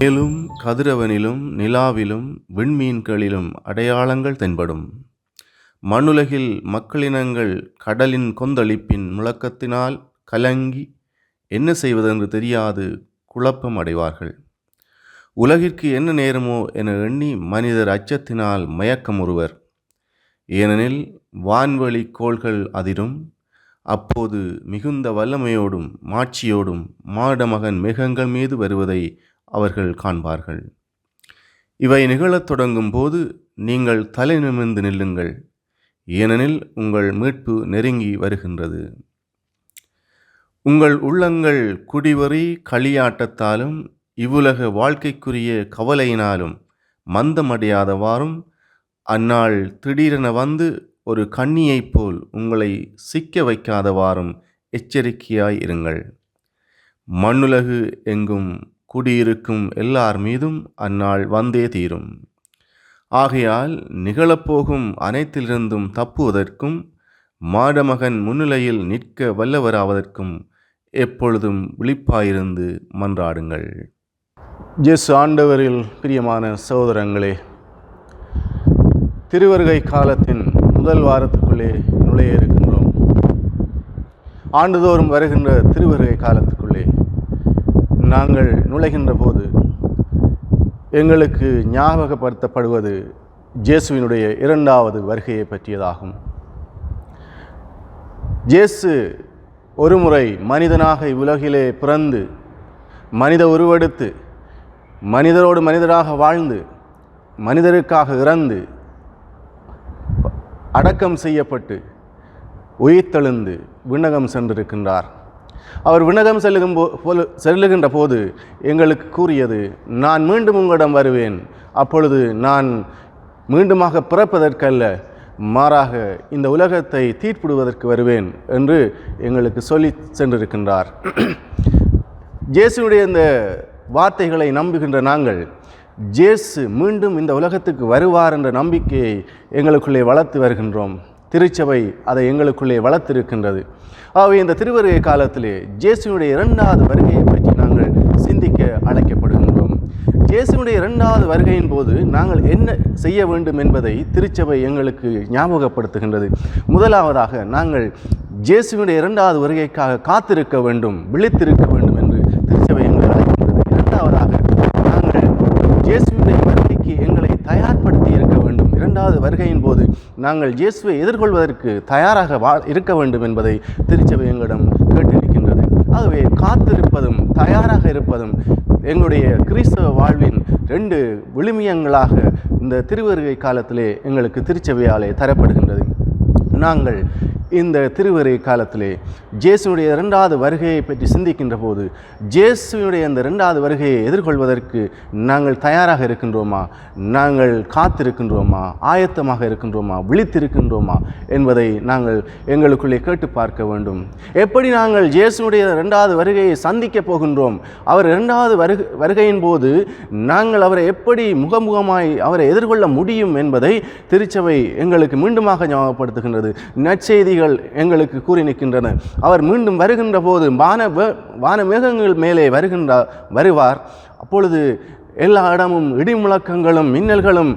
மேலும் கதிரவனிலும் நிலாவிலும் விண்மீன்களிலும் அடையாளங்கள் தென்படும். மண்ணுலகில் மக்களினங்கள் கடலின் கொந்தளிப்பின் முழக்கத்தினால் கலங்கி என்ன செய்வதென்று தெரியாது குழப்பம் அடைவார்கள். உலகிற்கு என்ன நேருமோ என எண்ணி மனிதர் அச்சத்தினால் மயக்கமுறுவர். ஏனெனில் வான்வெளி கோள்கள் அதிரும். அப்போது மிகுந்த வல்லமையோடும் மாட்சியோடும் மாடமகன் மேகங்கள் மீது வருவதை அவர்கள் காண்பார்கள். இவை நிகழத் தொடங்கும் போது நீங்கள் தலை நிமிர்ந்து நில்லுங்கள், ஏனெனில் உங்கள் மீட்பு நெருங்கி வருகின்றது. உங்கள் உள்ளங்கள் குடிவெறி களியாட்டத்தாலும் இவ்வுலக வாழ்க்கைக்குரிய கவலையினாலும் மந்தமடையாதவாறும் அந்நாள் திடீரென வந்து ஒரு கண்ணியைப் போல் உங்களை சிக்க வைக்காதவாறும் எச்சரிக்கையாய் இருங்கள். மண்ணுலகு எங்கும் குடியிருக்கும் எல்லார் மீதும் அந்நாள் வந்தே தீரும். ஆகையால் நிகழப்போகும் அனைத்திலிருந்தும் தப்புவதற்கும் மாடமகன் முன்னிலையில் நிற்க வல்லவராவதற்கும் எப்பொழுதும் விழிப்பாயிருந்து மன்றாடுங்கள். இயேசு ஆண்டவரில் பிரியமான சகோதரங்களே, திருவருகை காலத்தின் முதல் வாரத்துக்குள்ளே நுழைய இருக்கின்றோம். ஆண்டுதோறும் வருகின்ற திருவருகை காலத்துக்குள்ளே நாங்கள் நுழைகின்ற போது எங்களுக்கு ஞாபகப்படுத்தப்படுவது இயேசுவினுடைய இரண்டாவது வருகையை பற்றியதாகும். இயேசு ஒருமுறை மனிதனாக இவ்வுலகிலே பிறந்து மனித உருவெடுத்து மனிதரோடு மனிதராக வாழ்ந்து மனிதருக்காக இறந்து அடக்கம் செய்யப்பட்டு உயிர்த்தெழுந்து விண்ணகம் சென்றிருக்கின்றார். அவர் விண்ணகம் செல்லுகின்ற போது எங்களுக்கு கூறியது, நான் மீண்டும் உங்களிடம் வருவேன், அப்பொழுது நான் மீண்டுமாக பிறப்பதற்கல்ல, மாறாக இந்த உலகத்தை தீர்ப்பிடுவதற்கு வருவேன் என்று எங்களுக்கு சொல்லி சென்றிருக்கின்றார். இயேசுடைய இந்த வார்த்தைகளை நம்புகின்ற நாங்கள் இயேசு மீண்டும் இந்த உலகத்துக்கு வருவார் என்ற நம்பிக்கையை எங்களுக்குள்ளே வளர்த்து வருகின்றோம். திருச்சபை அதை எங்களுக்குள்ளே வளர்த்திருக்கின்றது. ஆகவே இந்த திருவருகை காலத்திலே இயேசுவினுடைய இரண்டாவது வருகையை பற்றி நாங்கள் சிந்திக்க அழைக்கப்படுகின்றோம். இயேசுவினுடைய இரண்டாவது வருகையின் போது நாங்கள் என்ன செய்ய வேண்டும் என்பதை திருச்சபை எங்களுக்கு ஞாபகப்படுத்துகின்றது. முதலாவதாக நாங்கள் இயேசுவினுடைய இரண்டாவது வருகைக்காக காத்திருக்க வேண்டும், விழித்திருக்க வேண்டும் என்று திருச்சபை எங்களை அழைக்கின்றது. இரண்டாவதாக நாங்கள் இயேசுவினுடைய வருகைக்கு எங்களை தயார்படுத்தி இருக்க வேண்டும். இரண்டாவது வருகையின் போது நாங்கள் இயேசுவை எதிர்கொள்வதற்கு தயாராக இருக்க வேண்டும் என்பதை திருச்சபை எங்களிடம் கேட்டிருக்கின்றது. ஆகவே காத்திருப்பதும் தயாராக இருப்பதும் எங்களுடைய கிறிஸ்தவ வாழ்வின் 2 விழுமியங்களாக இந்த திருவருகை காலத்திலே எங்களுக்கு திருச்சபையாலே தரப்படுகின்றது. நாங்கள் இந்த திருவருகை காலத்திலே இயேசுவினுடைய இரண்டாவது வருகையை பற்றி சிந்திக்கின்ற போது இயேசுவினுடைய அந்த இரண்டாவது வருகையை எதிர்கொள்வதற்கு நாங்கள் தயாராக இருக்கின்றோமா, நாங்கள் காத்திருக்கின்றோமா, ஆயத்தமாக இருக்கின்றோமா, விழித்திருக்கின்றோமா என்பதை நாங்கள் எங்களுக்குள்ளே கேட்டு பார்க்க வேண்டும். எப்படி நாங்கள் இயேசுவினுடைய இரண்டாவது வருகையை சந்திக்கப் போகின்றோம், அவர் இரண்டாவது வருகையின் போது நாங்கள் அவரை எப்படி முகமுகமாய் அவரை எதிர்கொள்ள முடியும் என்பதை திருச்சபை எங்களுக்கு மீண்டுமாக ஞாபகப்படுத்துகின்றது. நற்செய்திகள் எங்களுக்கு கூறி நிற்கின்றன. அவர் மீண்டும் வருகின்ற போது வான மேகங்கள் மேலே வருவார். அப்பொழுது எல்லா இடமும் இடி முழக்கங்களும் மின்னல்களும்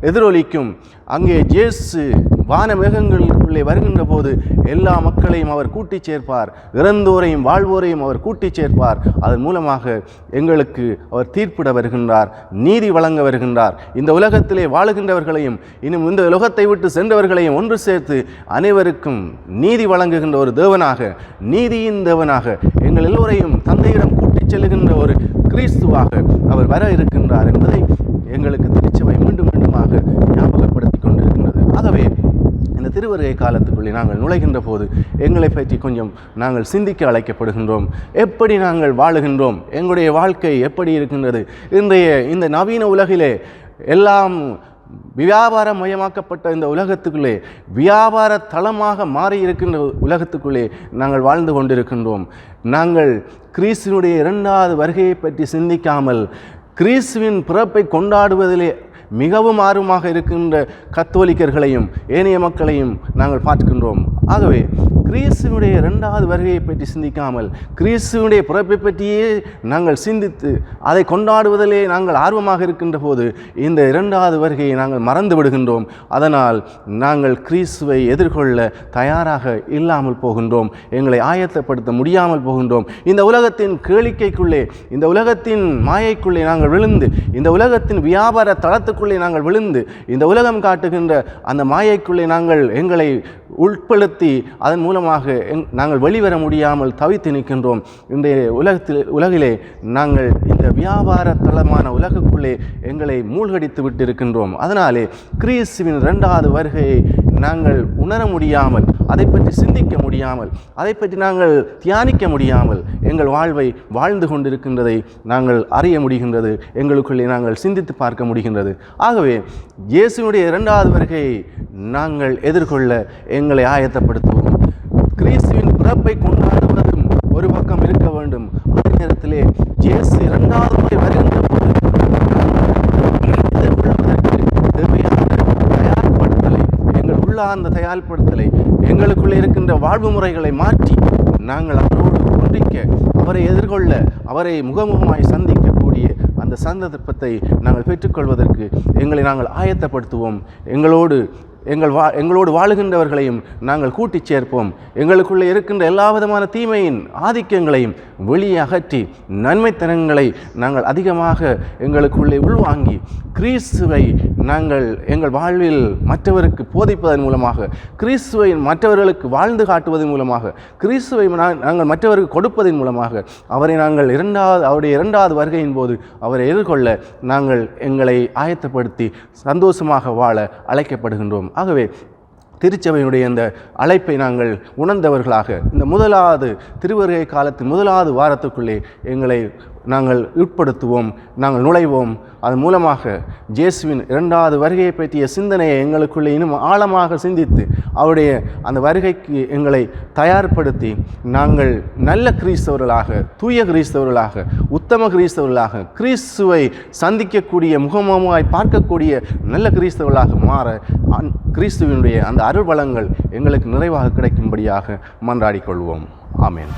எதிரொலிக்கும். அங்கே இயேசு வான மேகங்களுக்குள்ளே வருகின்ற போது எல்லா மக்களையும் அவர் கூட்டி சேர்ப்பார், இறந்தோரையும் வாழ்வோரையும் அவர் கூட்டி சேர்ப்பார். அதன் மூலமாக எங்களுக்கு அவர் தீர்ப்பிட வருகின்றார், நீதி வழங்க வருகின்றார். இந்த உலகத்திலே வாழுகின்றவர்களையும் இன்னும் இந்த உலகத்தை விட்டு சென்றவர்களையும் ஒன்று சேர்த்து அனைவருக்கும் நீதி வழங்குகின்ற ஒரு தேவனாக, நீதியின் தேவனாக எங்கள் எல்லோரையும் தந்தையிடம் கூட்டிச் செல்லுகின்ற ஒரு கிறிஸ்துவாக அவர் வர இருக்கின்றார் என்பதை எங்களுக்கு திருச்சபை மீண்டும் மீண்டுமாக ஞாபகப்படுத்தி கொண்டிருக்கின்றது. ஆகவே இந்த திருவருகை காலத்துக்குள்ளே நாங்கள் நுழைகின்ற போது எங்களை பற்றி கொஞ்சம் நாங்கள் சிந்திக்க அழைக்கப்படுகின்றோம். எப்படி நாங்கள் வாழுகின்றோம், எங்களுடைய வாழ்க்கை எப்படி இருக்கின்றது? இன்றைய இந்த நவீன உலகிலே எல்லாம் வியாபாரமயமாக்கப்பட்ட இந்த உலகத்துக்குள்ளே, வியாபார தளமாக மாறி இருக்கின்ற உலகத்துக்குள்ளே நாங்கள் வாழ்ந்து கொண்டிருக்கின்றோம். நாங்கள் கிறிஸ்துவினுடைய இரண்டாவது வருகையை பற்றி சிந்திக்காமல் கிறிஸ்துவின் பிறப்பை கொண்டாடுவதிலே மிகவும் ஆர்வமாக இருக்கின்ற கத்தோலிக்கர்களையும் ஏனைய மக்களையும் நாங்கள் பார்க்கின்றோம். ஆகவே கிறிஸ்துவனுடைய இரண்டாவது வருகையை பற்றி சிந்திக்காமல் கிறிஸ்துவனுடைய பிறப்பை பற்றியே நாங்கள் சிந்தித்து அதை கொண்டாடுவதிலே நாங்கள் ஆர்வமாக இருக்கின்ற போது இந்த இரண்டாவது வருகையை நாங்கள் மறந்து விடுகின்றோம். அதனால் நாங்கள் கிறிஸ்துவை எதிர்கொள்ள தயாராக இல்லாமல் போகின்றோம். எங்களை ஆயத்தப்படுத்த முடியாமல் போகின்றோம். இந்த உலகத்தின் கேளிக்கைக்குள்ளே, இந்த உலகத்தின் மாயைக்குள்ளே நாங்கள் விழுந்து, இந்த உலகத்தின் வியாபார தளத்துக்குள்ளே நாங்கள் விழுந்து, இந்த உலகம் காட்டுகின்ற அந்த மாயைக்குள்ளே நாங்கள் எங்களை உட்படுத்தி அதன் மூலமாக நாங்கள் வெளிவர முடியாமல் தவித்து நிற்கின்றோம். இன்றைய உலகிலே நாங்கள் இந்த வியாபார தளமான உலகுக்குள்ளே எங்களை மூழ்கடித்து விட்டு இருக்கின்றோம். அதனாலே கிறிஸ்துவின் இரண்டாவது வருகையை நாங்கள் உணர முடியாமல், அதை பற்றி சிந்திக்க முடியாமல், அதை பற்றி நாங்கள் தியானிக்க முடியாமல் எங்கள் வாழ்வை வாழ்ந்து கொண்டிருக்கின்றதை நாங்கள் அறிய முடிகின்றது. எங்களுக்குள்ளே நாங்கள் சிந்தித்து பார்க்க முடிகின்றது. ஆகவே இயேசுவினுடைய இரண்டாவது வருகையை நாங்கள் எதிர்கொள்ள எங்களை ஆயத்தப்படுத்துவோம். கிறிஸ்துவின் பிறப்பை கொண்டாடுவதும் ஒரு பக்கம் இருக்க வேண்டும். அதே நேரத்திலே இயேசு இரண்டாவது முறை வருகின்ற போது எதிர்கொள்வதற்கு தேவையான தயார்படுத்தலை, எங்கள் உள்ளார்ந்த தயார்படுத்தலை, எங்களுக்குள்ளே இருக்கின்ற வாழ்வு முறைகளை மாற்றி நாங்கள் அவரோடு ஒன்றிக்க, அவரை எதிர்கொள்ள, அவரை முகமுகமாய் சந்திக்கக்கூடிய அந்த சந்தர்ப்பத்தை நாங்கள் பெற்றுக்கொள்வதற்கு எங்களை நாங்கள் ஆயத்தப்படுத்துவோம். எங்களோடு வாழுகின்றவர்களையும் நாங்கள் கூட்டிச் சேர்ப்போம். எங்களுக்குள்ளே இருக்கின்ற எல்லா விதமான தீமையின் ஆதிக்கங்களையும் வெளியே அகற்றி நன்மைத்தனங்களை நாங்கள் அதிகமாக எங்களுக்குள்ளே உள்வாங்கி கிறிஸ்துவை நாங்கள் எங்கள் வாழ்வில் மற்றவருக்கு போதிப்பதன் மூலமாக, கிறிஸ்துவை மற்றவர்களுக்கு வாழ்ந்து காட்டுவதன் மூலமாக, கிறிஸ்துவை நாங்கள் மற்றவருக்கு கொடுப்பதன் மூலமாக அவருடைய இரண்டாவது வருகையின் போது அவரை எதிர்கொள்ள நாங்கள் எங்களை ஆயத்தப்படுத்தி சந்தோஷமாக வாழ அழைக்கப்படுகின்றோம். ஆகவே திருச்சபையினுடைய இந்த அழைப்பை நாங்கள் உணர்ந்தவர்களாக இந்த முதலாவது திருவருகை காலத்தின் முதலாவது வாரத்துக்குள்ளே எங்களை நாங்கள் உட்படுத்துவோம், நாங்கள் நுழைவோம். அதன் மூலமாக இயேசுவின் இரண்டாவது வருகையை பற்றிய சிந்தனையை எங்களுக்குள்ளே இன்னும் ஆழமாக சிந்தித்து அவருடைய அந்த வருகைக்கு எங்களை தயார்படுத்தி நாங்கள் நல்ல கிறிஸ்தவர்களாக, தூய கிறிஸ்தவர்களாக, உத்தம கிறிஸ்தவர்களாக, கிறிஸ்துவை சந்திக்கக்கூடிய, முகமுகமாய் பார்க்கக்கூடிய நல்ல கிறிஸ்தவர்களாக மாற கிறிஸ்துவினுடைய அந்த அருள் வளங்கள் எங்களுக்கு நிறைவாக கிடைக்கும்படியாக மன்றாடிக்கொள்வோம். ஆமென்.